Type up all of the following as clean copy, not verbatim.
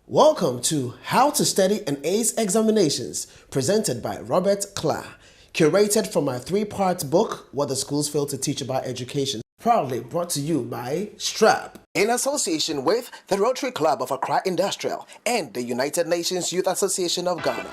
Welcome to How to Study and Ace Examinations, presented by Klah, curated from my three-part book, What the Schools Fail to Teach About Education, proudly brought to you by Strap, in association with the Rotary Club of Accra Industrial and the United Nations Youth Association of Ghana.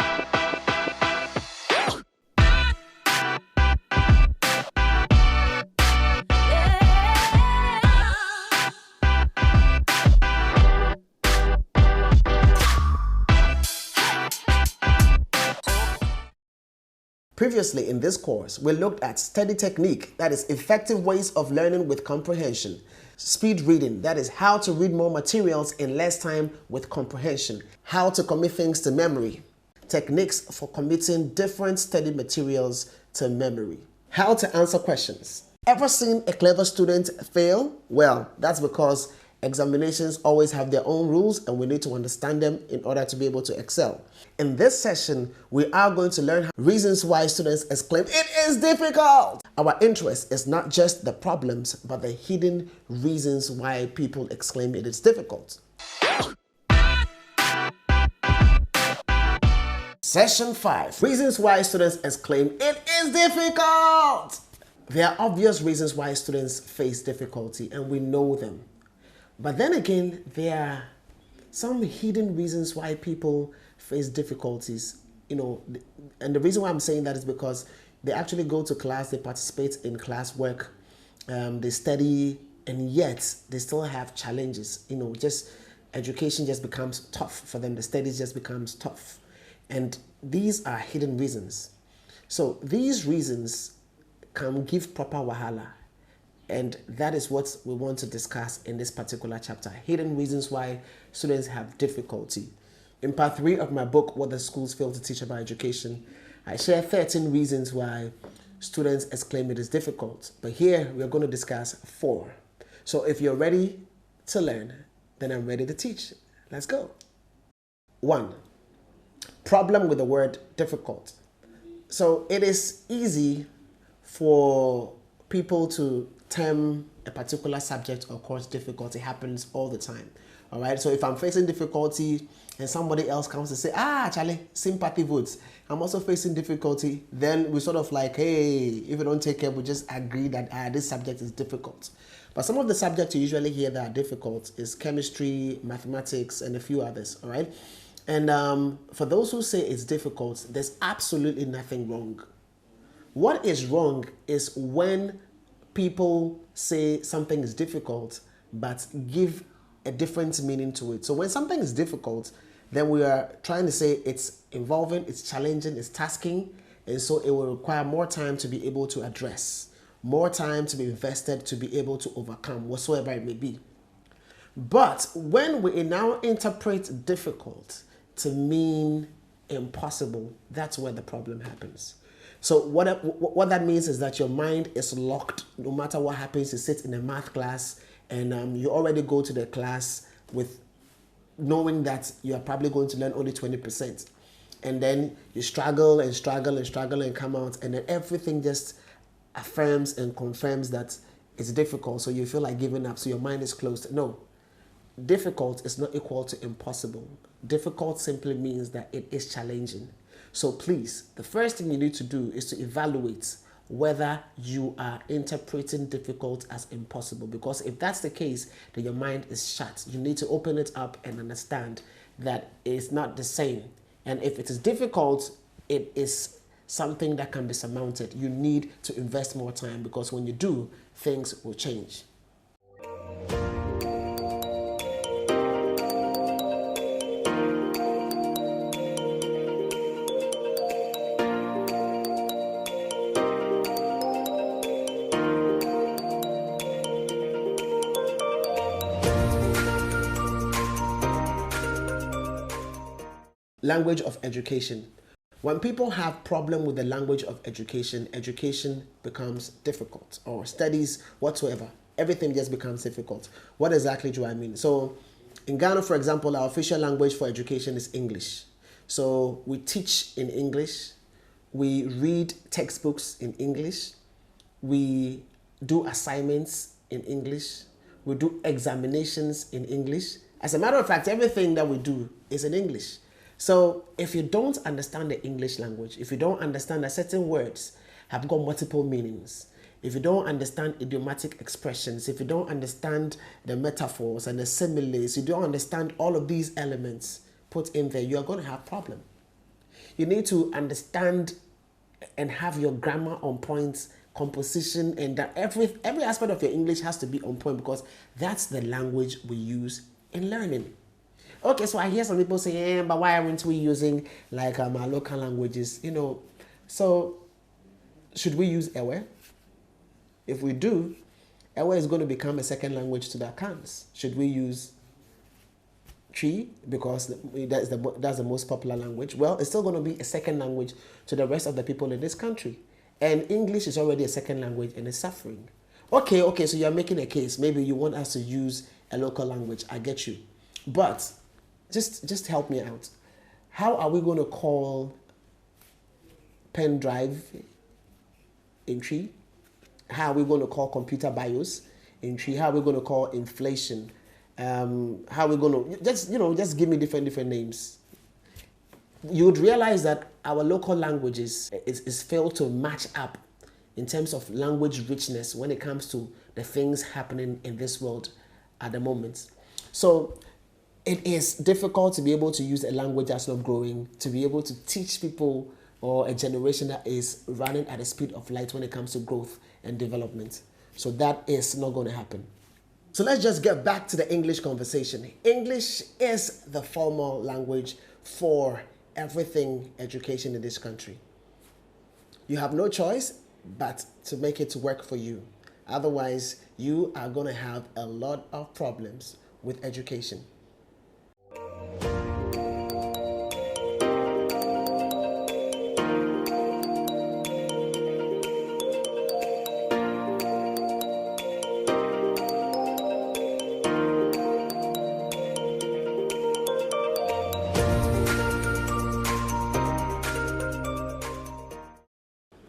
Previously in this course, we looked at study technique, that is effective ways of learning with comprehension. Speed reading, that is how to read more materials in less time with comprehension. How to commit things to memory. Techniques for committing different study materials to memory. How to answer questions. Ever seen a clever student fail? Well, that's because examinations always have their own rules and we need to understand them in order to be able to excel. In this session, we are going to learn reasons why students exclaim, "It is difficult!" Our interest is not just the problems, but the hidden reasons why people exclaim it is difficult. Session 5. Reasons why students exclaim, "It is difficult!" There are obvious reasons why students face difficulty, and we know them. But then again, there are some hidden reasons why people face difficulties, and the reason why I'm saying that is because they actually go to class, they participate in classwork, they study, and yet they still have challenges. Just education just becomes tough for them. The studies just becomes tough. And these are hidden reasons. So these reasons can give proper wahala. And that is what we want to discuss in this particular chapter. Hidden reasons why students have difficulty. In part 3 of my book, What the Schools Fail to Teach About Education, I share 13 reasons why students exclaim it is difficult. But here, we're going to discuss 4. So if you're ready to learn, then I'm ready to teach. Let's go. 1. Problem with the word difficult. So it is easy for people to term a particular subject or course difficult. It happens all the time. All right. So if I'm facing difficulty and somebody else comes to say, Charlie, sympathy votes, I'm also facing difficulty, then we sort of like, hey, if we don't take care, we just agree that this subject is difficult. But some of the subjects you usually hear that are difficult is chemistry, mathematics, and a few others. All right. And for those who say it's difficult, there's absolutely nothing wrong. What is wrong is when people say something is difficult, but give a different meaning to it. So when something is difficult, then we are trying to say it's involving, it's challenging, it's tasking, and so it will require more time to be able to address, more time to be invested to be able to overcome whatsoever it may be. But when we now interpret difficult to mean impossible, that's where the problem happens. So what that means is that your mind is locked. No matter what happens, you sit in a math class and you already go to the class with knowing that you are probably going to learn only 20%. And then you struggle and struggle and struggle and come out, and then everything just affirms and confirms that it's difficult. So you feel like giving up. So your mind is closed. No, difficult is not equal to impossible. Difficult simply means that it is challenging. So please, the first thing you need to do is to evaluate whether you are interpreting difficult as impossible. Because if that's the case, then your mind is shut. You need to open it up and understand that it's not the same. And if it is difficult, it is something that can be surmounted. You need to invest more time, because when you do, things will change. Language of education. When people have problem with the language of education, education becomes difficult, or studies whatsoever. Everything just becomes difficult. What exactly do I mean? So in Ghana, for example, our official language for education is English. So we teach in English. We read textbooks in English. We do assignments in English. We do examinations in English. As a matter of fact, everything that we do is in English. So if you don't understand the English language, if you don't understand that certain words have got multiple meanings, if you don't understand idiomatic expressions, if you don't understand the metaphors and the similes, you don't understand all of these elements put in there, you are going to have problem. You need to understand and have your grammar on point, composition, and that every aspect of your English has to be on point, because that's the language we use in learning. Okay, so I hear some people say, but why aren't we using like our local languages? So should we use Ewe? If we do, Ewe is going to become a second language to the Akans. Should we use Twi because that's the most popular language? Well, it's still going to be a second language to the rest of the people in this country. And English is already a second language and it's suffering. Okay, so you're making a case. Maybe you want us to use a local language. I get you. But just help me out. How are we going to call pen drive in Twi? How are we going to call computer BIOS in Twi? How are we going to call inflation? How are we going to just give me different names? You would realize that our local languages is failed to match up in terms of language richness when it comes to the things happening in this world at the moment. So it is difficult to be able to use a language that's not growing, to be able to teach people or a generation that is running at the speed of light when it comes to growth and development. So that is not going to happen. So let's just get back to the English conversation. English is the formal language for everything education in this country. You have no choice but to make it to work for you. Otherwise, you are going to have a lot of problems with education.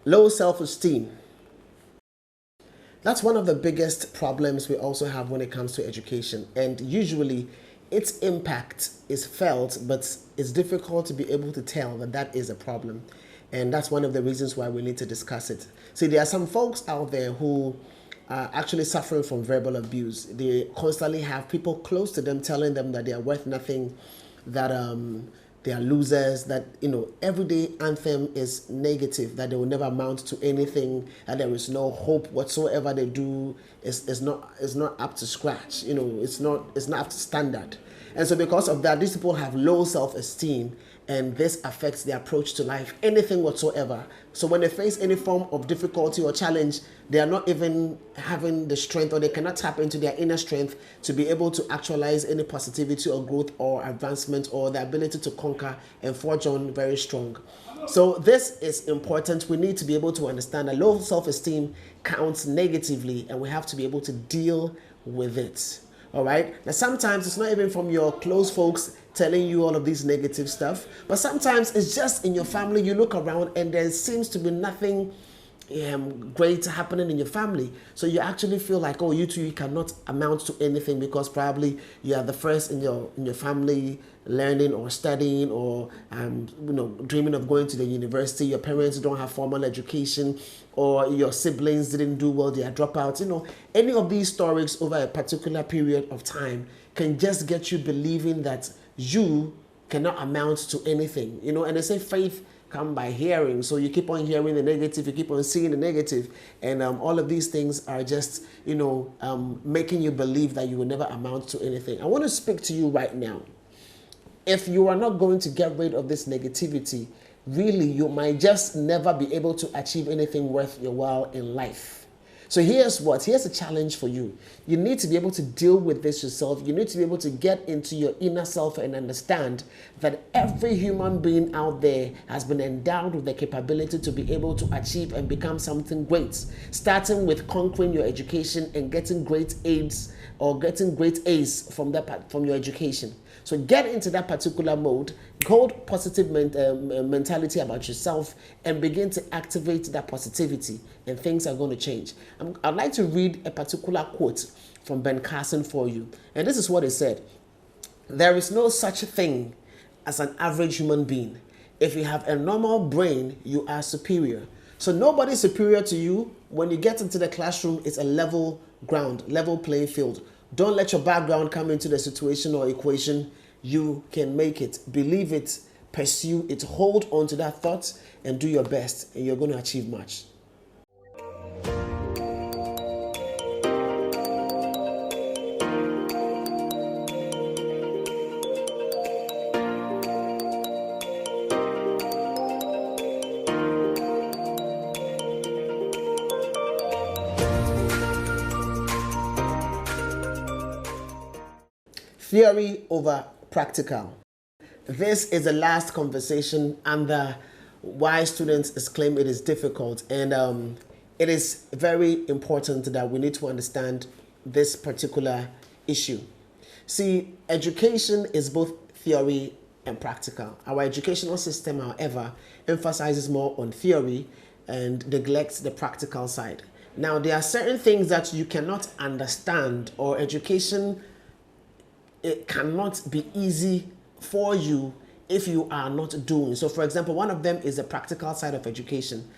Low self-esteem. That's one of the biggest problems we also have when it comes to education. And usually its impact is felt, but it's difficult to be able to tell that that is a problem. And that's one of the reasons why we need to discuss it. See, there are some folks out there who are actually suffering from verbal abuse. They constantly have people close to them telling them that they are worth nothing, that they are losers, that everyday anthem is negative, that they will never amount to anything, and there is no hope whatsoever they do is not up to scratch. It's not up to standard. And so because of that, these people have low self-esteem, and this affects their approach to life, anything whatsoever. So when they face any form of difficulty or challenge, they are not even having the strength, or they cannot tap into their inner strength to be able to actualize any positivity or growth or advancement or the ability to conquer and forge on very strong. So this is important. We need to be able to understand that low self-esteem counts negatively, and we have to be able to deal with it. All right. Now, sometimes it's not even from your close folks telling you all of these negative stuff, but sometimes it's just in your family. You look around and there seems to be nothing great happening in your family. So you actually feel like, oh, you cannot amount to anything, because probably you are the first in your family learning or studying or dreaming of going to the university. Your parents don't have formal education, or your siblings didn't do well, they are dropouts. Any of these stories over a particular period of time can just get you believing that you cannot amount to anything. And they say faith come by hearing. So you keep on hearing the negative, you keep on seeing the negative, and all of these things are just, making you believe that you will never amount to anything. I want to speak to you right now. If you are not going to get rid of this negativity, really, you might just never be able to achieve anything worth your while in life. So here's a challenge for you. You need to be able to deal with this yourself. You need to be able to get into your inner self and understand that every human being out there has been endowed with the capability to be able to achieve and become something great, starting with conquering your education and getting great A's or getting great A's from your education. So get into that particular mode, hold positive mentality about yourself, and begin to activate that positivity, and things are going to change. I'd like to read a particular quote from Ben Carson for you. And this is what he said. There is no such thing as an average human being. If you have a normal brain, you are superior. So nobody's superior to you. When you get into the classroom, it's a level ground, level playing field. Don't let your background come into the situation or equation. You can make it. Believe it, pursue it, hold on to that thought and do your best, and you're going to achieve much. Theory over practical. This is the last conversation under why students claim it is difficult, and it is very important that we need to understand this particular issue. See, education is both theory and practical. Our educational system, however, emphasizes more on theory and neglects the practical side. Now, there are certain things that you cannot understand, or education, it cannot be easy for you if you are not doing. So for example, one of them is the practical side of education.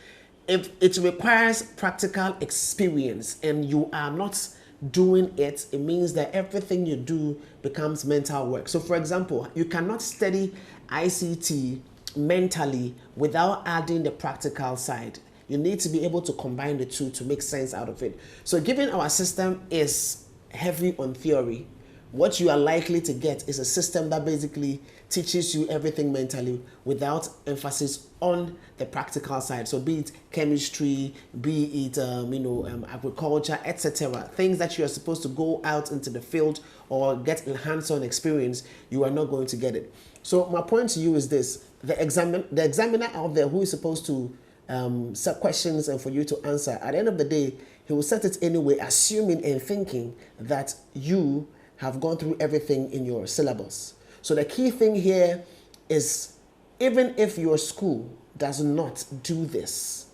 If it requires practical experience and you are not doing it, it means that everything you do becomes mental work. So for example, you cannot study ICT mentally without adding the practical side. You need to be able to combine the two to make sense out of it. So given our system is heavy on theory, what you are likely to get is a system that basically teaches you everything mentally without emphasis on the practical side. So be it chemistry, be it agriculture, etc. Things that you are supposed to go out into the field or get hands-on experience, you are not going to get it. So my point to you is this: the examiner out there who is supposed to set questions and for you to answer, at the end of the day, he will set it anyway, assuming and thinking that you have gone through everything in your syllabus. So the key thing here is, even if your school does not do this,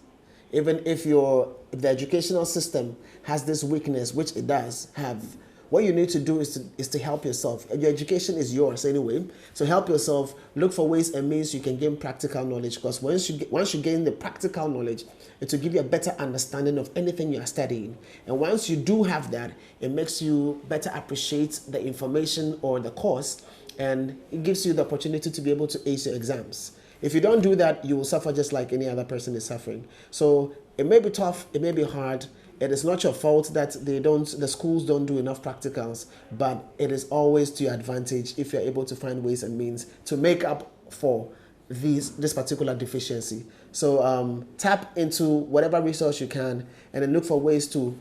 even if the educational system has this weakness, which it does have, what you need to do is to help yourself. Your education is yours anyway, so help yourself. Look for ways and means you can gain practical knowledge, because once you gain the practical knowledge, it will give you a better understanding of anything you are studying. And once you do have that, it makes you better appreciate the information or the course, and it gives you the opportunity to be able to ace your exams. If you don't do that, you will suffer just like any other person is suffering. So it may be tough, it may be hard. It is not your fault that the schools don't do enough practicals, but it is always to your advantage if you're able to find ways and means to make up for this particular deficiency. So tap into whatever resource you can, and then look for ways to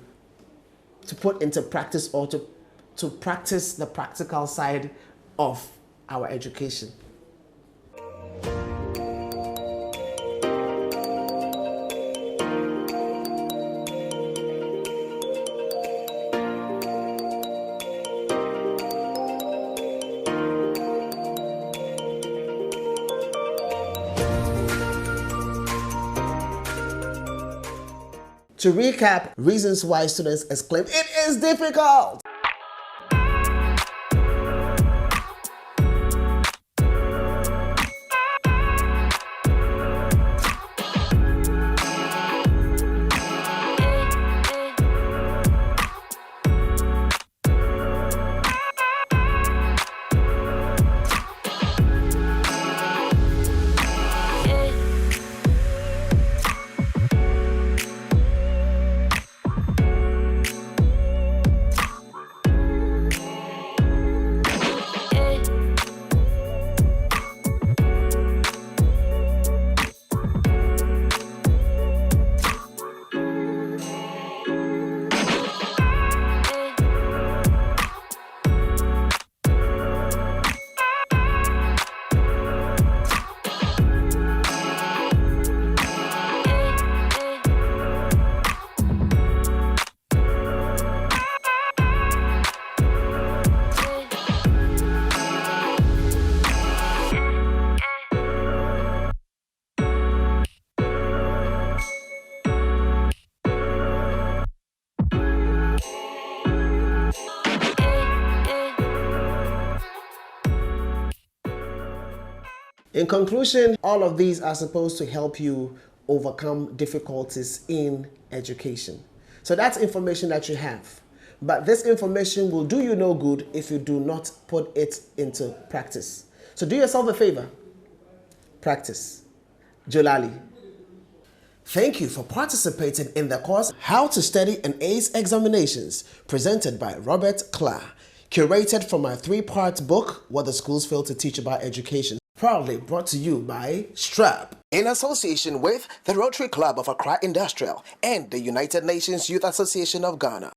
put into practice, or to practice the practical side of our education. To recap, reasons why students exclaim, "It is difficult!" In conclusion, all of these are supposed to help you overcome difficulties in education. So that's information that you have. But this information will do you no good if you do not put it into practice. So do yourself a favor. Practice. Jolali. Thank you for participating in the course How to Study and Ace Examinations, presented by Robert Klah, curated from my 3-part book, What the Schools Fail to Teach About Education, proudly brought to you by Strap, in association with the Rotary Club of Accra Industrial and the United Nations Youth Association of Ghana.